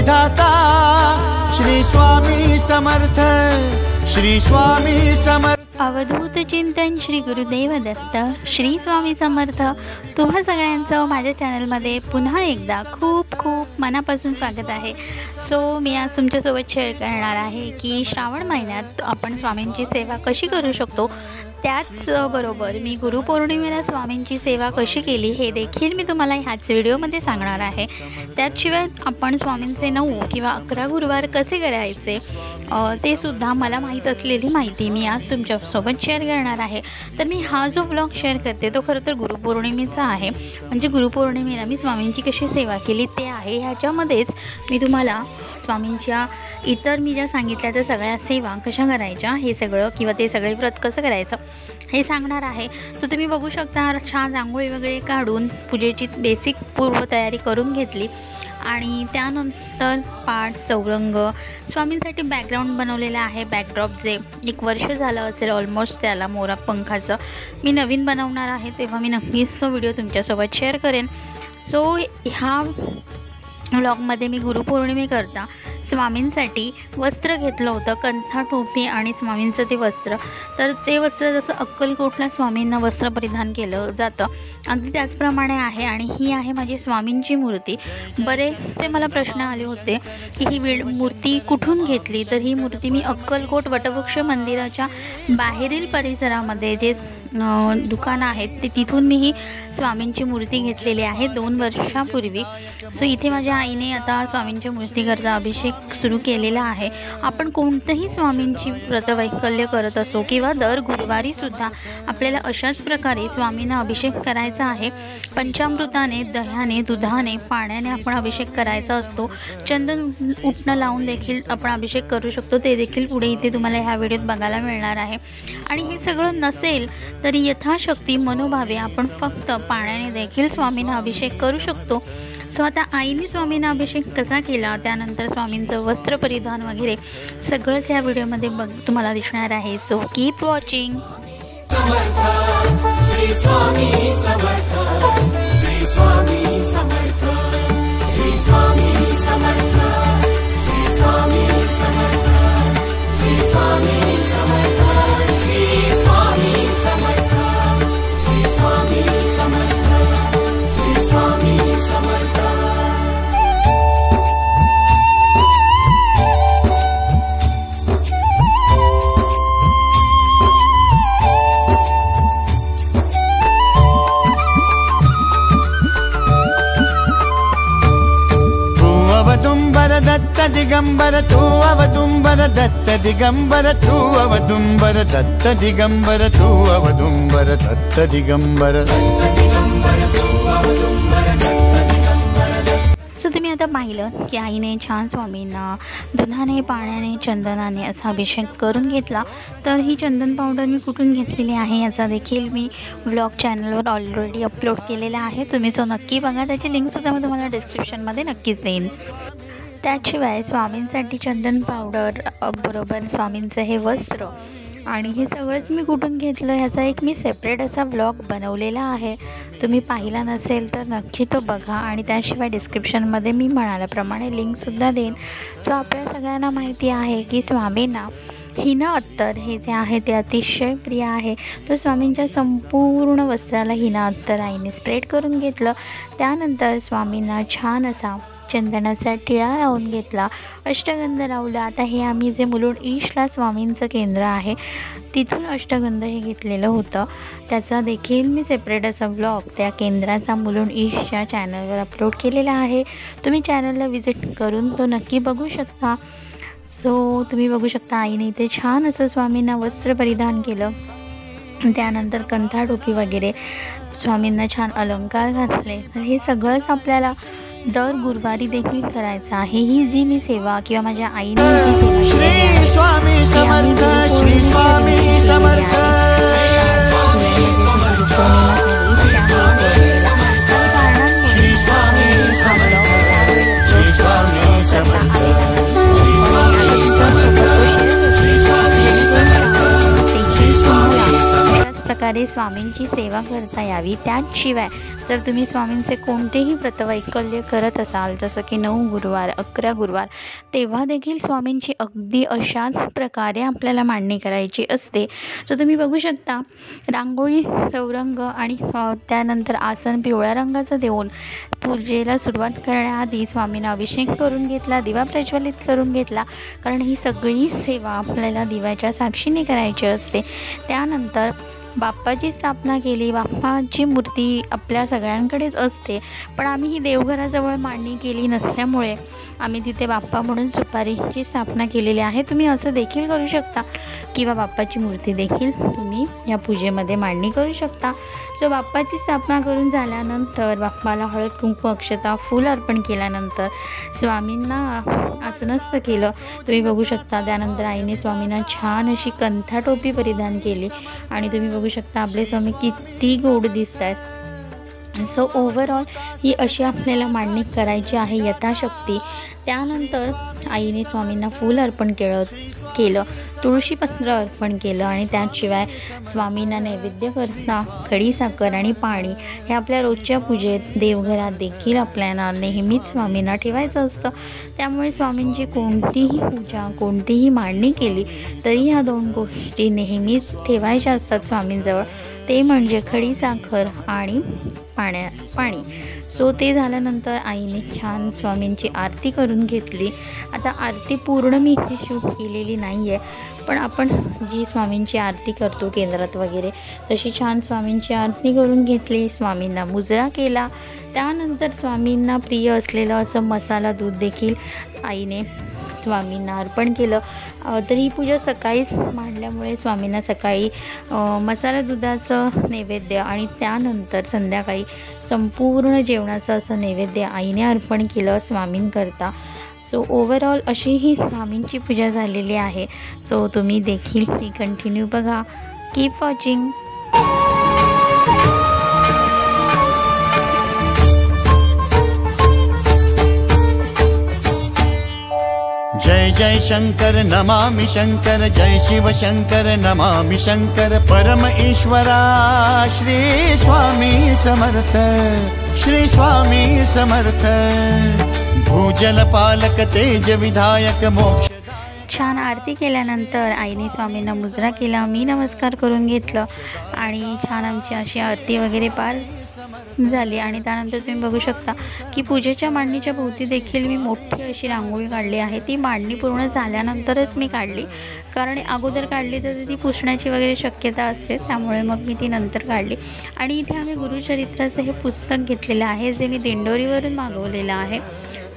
विधाता श्री स्वामी समर्थ, श्री स्वामी समर्थ। अवधूत चिंतन श्री गुरुदेव दत्त, श्री स्वामी समर्थ। तुम्हा सगळ्यांचं माझ्या चॅनलमध्ये पुन्हा एकदा खूप खूप मनापासून स्वागत आहे। मी आज तुमच्यासोबत शेअर करणार आहे की श्रावण महिन्यात आपण स्वामींची सेवा कशी करू शकतो। त्याचबरोबर मी गुरुपौर्णिमेला स्वामींची सेवा कशी केली हे देखील मी तुम्हाला ह्याच व्हिडिओमध्ये सांगणार आहे। त्याशिवाय आपण स्वामींचे 9 किंवा 11 गुरुवार कसे करायचे ते सुद्धा मला माहीत असलेली माहिती मी आज तुमच्यासोबत शेअर करणार आहे। तर मी हा जो ब्लॉग शेअर करते तो खरं तर गुरुपौर्णिमेचा आहे, म्हणजे गुरुपौर्णिमेला मी स्वामींची कशी सेवा केली ते आहे। ह्याच्यामध्येच मी तुम्हाला स्वामींच्या इतर मी ज्या सांगितल्या त्या सगळ्या सेवा कशा करायच्या हे सगळं किंवा ते सगळे व्रत कसं करायचं हे सांगणार आहे। तर तुम्ही बघू शकता, छान रांगोळी वगैरे काढून पूजेची बेसिक पूर्वतयारी करून घेतली आणि त्यानंतर पाठ चौरंग स्वामींसाठी बॅकग्राऊंड बनवलेलं आहे। बॅकड्रॉप जे 1 वर्ष झालं असेल ऑलमोस्ट त्याला मोरा पंखाचं मी नवीन बनवणार आहे, तेव्हा मी नक्कीच तो व्हिडिओ तुमच्यासोबत शेअर करेन। ह्या व्लॉगमध्ये मी गुरुपौर्णिमेकरता स्वामींसाठी वस्त्र घेतलं होतं, कंथा टोपी आणि स्वामींचं ते वस्त्र। तर ते वस्त्र जसं अक्कलकोटला स्वामींना वस्त्र परिधान केलं जातं अगदी त्याचप्रमाणे आहे। आणि ही आहे माझी स्वामींची मूर्ती। बरेचसे मला प्रश्न आले होते की ही मूर्ती कुठून घेतली, तर ही मूर्ती मी अक्कलकोट वटवृक्ष मंदिराच्या बाहेरील परिसरामध्ये जे दुकान आहेत ते तिथून मी ही स्वामींची मूर्ती घेतलेली आहे 2 वर्षापूर्वी। इथे माझ्या आईने आता स्वामींच्या मूर्तीकरता अभिषेक सुरू केलेला आहे। आपण कोणतंही स्वामींची व्रतवैकल्य करत असो किंवा दर गुरुवारी सुद्धा आपल्याला अशाच प्रकारे स्वामींना अभिषेक करायचा आहे। पंचामृताने, दह्याने, दुधाने, पाण्याने आपण अभिषेक करायचा असतो। चंदन उटणं लावून देखील आपण अभिषेक करू शकतो, ते देखील पुढे इथे तुम्हाला ह्या व्हिडिओत बघायला मिळणार आहे। आणि हे सगळं नसेल तरी यथाशक्ती मनोभावे आपण फक्त पाण्याने देखील स्वामींना अभिषेक करू शकतो। आता आईने स्वामींना अभिषेक कसा केला, त्यानंतर स्वामींचं वस्त्र परिधान वगैरे सगळंच या व्हिडिओमध्ये तुम्हाला दिसणार आहे। Keep watching. दत्त दिगंबर तू अवदुंबर, दत्त दिगंबर तू अवदुंबर, दत्त दिगंबर तू अवदुंबर, दत्त दिगंबर। तुम्ही आता पाहिलं की आईने छान स्वामींना दुधाने, पाण्याने, चंदनाने असा अभिषेक करून घेतला। तर ही चंदन पावडर मी कुठून घेतलेली आहे याचा देखील मी व्लॉग चॅनलवर ऑलरेडी अपलोड केलेला आहे, तुम्ही नक्की बघा। त्याची लिंकसुद्धा मी तुम्हाला डिस्क्रिप्शनमध्ये नक्कीच देईन। त्याशिवाय स्वामींसाठी चंदन पावडर बरोबर स्वामींचं हे वस्त्र आणि हे सगळंच मी कुठून घेतलं ह्याचा एक मी सेपरेट असा व्लॉग बनवलेला आहे, तुम्ही पाहिला नसेल तर नक्की तो बघा। आणि त्याशिवाय डिस्क्रिप्शनमध्ये मी म्हणाल्याप्रमाणे लिंकसुद्धा देईन। आपल्या सगळ्यांना माहिती आहे की स्वामींना हिना अत्तर हे जे आहे ते अतिशय प्रिय आहे। तर स्वामींच्या संपूर्ण वस्त्राला हिना अत्तर आईने स्प्रेड करून घेतलं। त्यानंतर स्वामींना छान असा चंदनाचा टिळा लावून घेतला, अष्टगंध लावला। आता हे आम्ही जे मुलुंड ईशला स्वामींचं केंद्र आहे तिथून अष्टगंध हे घेतलेलं होतं, त्याचा देखील मी सेपरेट असा व्लॉग त्या केंद्राचा मुलुंड ईशच्या चॅनलवर अपलोड केलेला आहे, तुम्ही चॅनलला व्हिजिट करून तो नक्की बघू शकता। तुम्ही बघू शकता आईने इथे छान असं स्वामींना वस्त्र परिधान केलं, त्यानंतर कंथा टोपी वगैरे स्वामींना छान अलंकार घातले। तर हे सगळंच आपल्याला दर गुरुवारी देखील करायचं आहे। ही जी मी सेवा किंवा माझ्या आईने श्री स्वामी समर्थ, श्री स्वामी समर्थ। प्रकारे स्वामींची सेवा करता यावी। त्याशिवाय जर तुम्ही स्वामींचे कोणतेही व्रतवैकल्य करत असाल, जसं की 9 गुरुवार 11 गुरुवार, तेव्हा देखील स्वामींची अगदी अशाच प्रकारे आपल्याला मांडणी करायची असते. सो तुम्ही बघू शकता, रांगोळी, चौरंग आणि त्यानंतर आसन पिवळ्या रंगाचं देऊन पूजेला सुरुवात करण्याआधी स्वामींना अभिषेक करून घेतला, दिवा प्रज्वलित करून घेतला, कारण ही सगळी सेवा आपल्याला दिव्याच्या साक्षीने करायची असते. त्यानंतर बाप्पाची स्थापना केली. बाप्पाची मूर्ती आपल्या सगळ्यांकडेच असते, पण आम्ही ही देवघराजवळ मांडणी केली नसल्यामुळे आम्ही तिथे बाप्पा म्हणून सुपारीची स्थापना केलेली आहे. तुम्ही असं देखील करू शकता किंवा बाप्पाची मूर्ती देखील तुम्ही या पूजेमध्ये मांडणी करू शकता. सो बाप्पाची स्थापना करून झाल्यानंतर बाप्पाला हळद, कुंकू, अक्षता, फूल अर्पण केल्यानंतर स्वामींना आसनस्थ केलं. तुम्ही बघू शकता. त्यानंतर आईने स्वामींना छान अशी कंथा टोपी परिधान केली आणि तुम्ही बघू शकता आपले स्वामी किती गोड दिसत आहेत. सो ओव्हरऑल ही अशी आपल्याला मांडणी करायची आहे यथाशक्ती. त्यानंतर आईने स्वामींना फूल अर्पण केलं, तुळशीपत्र अर्पण केलं आणि त्याशिवाय स्वामींना नैवेद्य करता खडीसाखर आणि पाणी हे आपल्या रोजच्या पूजेत देवघरात देखील आपल्याला नेहमीच स्वामींना ठेवायचं असतं. त्यामुळे स्वामींची कोणतीही पूजा, कोणतीही मांडणी केली तरी ह्या 2 गोष्टी नेहमीच ठेवायच्या असतात स्वामींजवळ, ते म्हणजे खडीसाखर आणि पाणी. सो ते झाल्यानंतर आईने छान स्वामींची आरती करून घेतली. आता आरती पूर्ण मी इथे शूट केलेली नाही आहे, पण आपण जी स्वामींची आरती करतो केंद्रात वगैरे तशी छान स्वामींची आरती करून घेतली. स्वामींना मुजरा केला. त्यानंतर स्वामींना प्रिय असलेलं असं मसाला दूध देखील आईने स्वामींना अर्पण केलं. तर ही पूजा सकाळीच मांडल्यामुळे स्वामींना सकाळी मसाला दुधाचं नैवेद्य आणि त्यानंतर संध्याकाळी संपूर्ण जेवणाचं असं नैवेद्य आईने अर्पण केलं स्वामींकरता. सो ओव्हरऑल अशी ही स्वामींची पूजा झालेली आहे. सो तुम्ही देखील ती कंटिन्यू बघा. Keep watching. जय जय शंकर नमामि शंकर, जय शिव शंकर नमामि शंकर. परम ईश्वरा श्री स्वामी समर्थ, श्री स्वामी समर्थ. भूजल पालक तेज विधायक मोक्ष. छान आरती केल्यानंतर आईने स्वामींना मुजरा केला. मी नमस्कार करून घेतलं आणि छान आमची अशी आरती वगैरे पार झाली. आणि त्यानंतर तुम्ही बघू शकता की पूजेच्या मांडणीच्या भोवती देखील मी मोठी अशी रांगोळी काढली आहे. ती मांडणी पूर्ण झाल्यानंतरच मी काढली, कारण अगोदर काढली तर ती पुसण्याची वगैरे शक्यता असते, त्यामुळे मग मी ती नंतर काढली. आणि इथे आम्ही गुरुचरित्राचं हे पुस्तक घेतलेलं आहे, जे मी दिंडोरीवरून मागवलेलं आहे.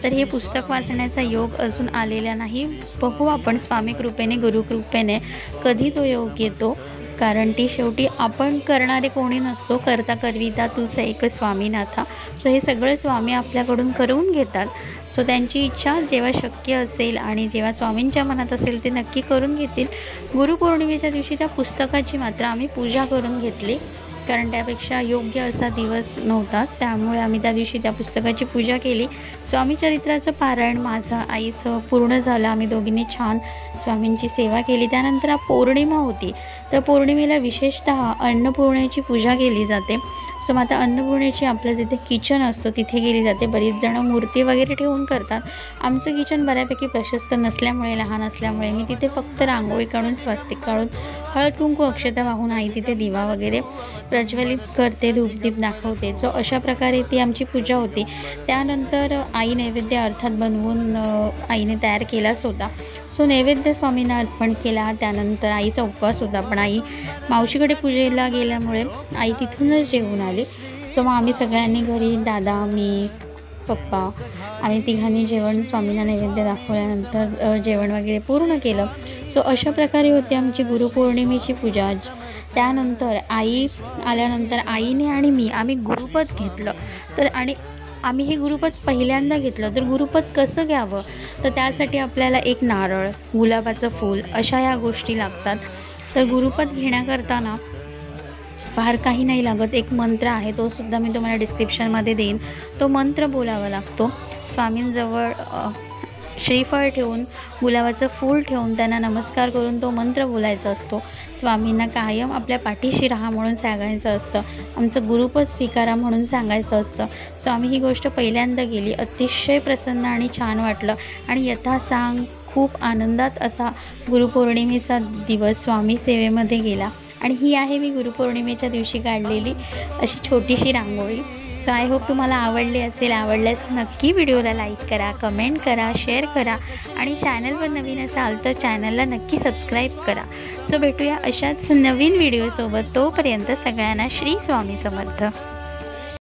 तर हे पुस्तक वाचण्याचा योग अजून आलेला नाही. बघू आपण स्वामी कृपेने, गुरुकृपेने कधी तो योग येतो, कारण ती शेवटी आपण करणारे कोणी नसतो. करता करविता तूच एक स्वामीनाथा. सो हे सगळं स्वामी आपल्याकडून करून घेतात. सो त्यांची इच्छा जेव्हा शक्य असेल आणि जेव्हा स्वामींच्या मनात असेल ते नक्की करून घेतील. गुरुपौर्णिमेच्या दिवशी त्या पुस्तकाची मात्र आम्ही पूजा करून घेतली, कारण त्यापेक्षा योग्य असा दिवस नव्हताच, त्यामुळे आम्ही त्या दिवशी त्या पुस्तकाची पूजा केली. स्वामी चरित्राचं पारायण माझं आईचं पूर्ण झालं. आम्ही दोघींनी छान स्वामींची सेवा केली. त्यानंतर पौर्णिमा होती, तर पौर्णिमेला विशेषतः अन्नपूर्णेची पूजा केली जाते. सो मग आता अन्नपूर्णेची आपलं जिथे किचन असतं तिथे केली जाते. बरीच जणं मूर्ती वगैरे ठेवून करतात. आमचं किचन बऱ्यापैकी प्रशस्त नसल्यामुळे, लहान असल्यामुळे मी तिथे फक्त रांगोळी काढून, स्वस्तिक काढून, हळद कुंकू अक्षता वाहून आई तिथे दिवा वगैरे प्रज्वलित करते, धूपदीप दाखवते. सो अशा प्रकारे ती आमची पूजा होती. त्यानंतर आई नैवेद्य अर्थात बनवून आईने तयार केलाच होता. सो नैवेद्य स्वामींना अर्पण केला. त्यानंतर आईचा उपवास होता, पण आई मावशीकडे पूजेला गेल्यामुळे आई तिथूनच जेवून आली. सो मग आम्ही सगळ्यांनी घरी, दादा, मी, पप्पा, आम्ही तिघांनी जेवण स्वामींना नैवेद्य दाखवल्यानंतर जेवण वगैरे पूर्ण केलं. सो अशा प्रकारे होती आमची गुरुपौर्णिमेची पूजा. त्यानंतर आई आल्यानंतर आईने आणि मी आम्ही गुरुपद घेतलं. तर आणि आम्ही हे गुरुपद पहिल्यांदा घेतलं. तर गुरुपद कसं घ्यावं, तर त्यासाठी आपल्याला एक नारळ, गुलाबाचं फूल अशा या गोष्टी लागतात. तर गुरुपद घेण्याकरताना फार काही नाही लागत. एक मंत्र आहे, तो सुद्धा मी तुम्हाला डिस्क्रिप्शनमध्ये देईन. तो मंत्र बोलावा लागतो. स्वामींजवळ श्रीफळ ठेवून, गुलाबाचं फूल ठेवून त्यांना नमस्कार करून तो मंत्र बोलायचा असतो. स्वामींना कायम आपल्या पाठीशी राहा म्हणून सांगायचं असतं. आमचं गुरुपद स्वीकारा म्हणून सांगायचं असतं. स्वामी ही गोष्ट पहिल्यांदा केली. अतिशय प्रसन्न आणि छान वाटलं आणि यथासांग खूप आनंदात असा गुरुपौर्णिमेचा दिवस स्वामी सेवेमध्ये गेला. आणि ही आहे मी गुरुपौर्णिमेच्या दिवशी काढलेली अशी छोटीशी रांगोळी. सो आय होप तुम्हाला आवडली असेल. आवडल्यास नक्की व्हिडिओला लाईक करा, कमेंट करा, शेअर करा आणि चॅनलवर नवीन असाल तर चॅनलला नक्की सबस्क्राईब करा. सो भेटूया अशाच नवीन व्हिडिओसोबत. तोपर्यंत सगळ्यांना श्री स्वामी समर्थ.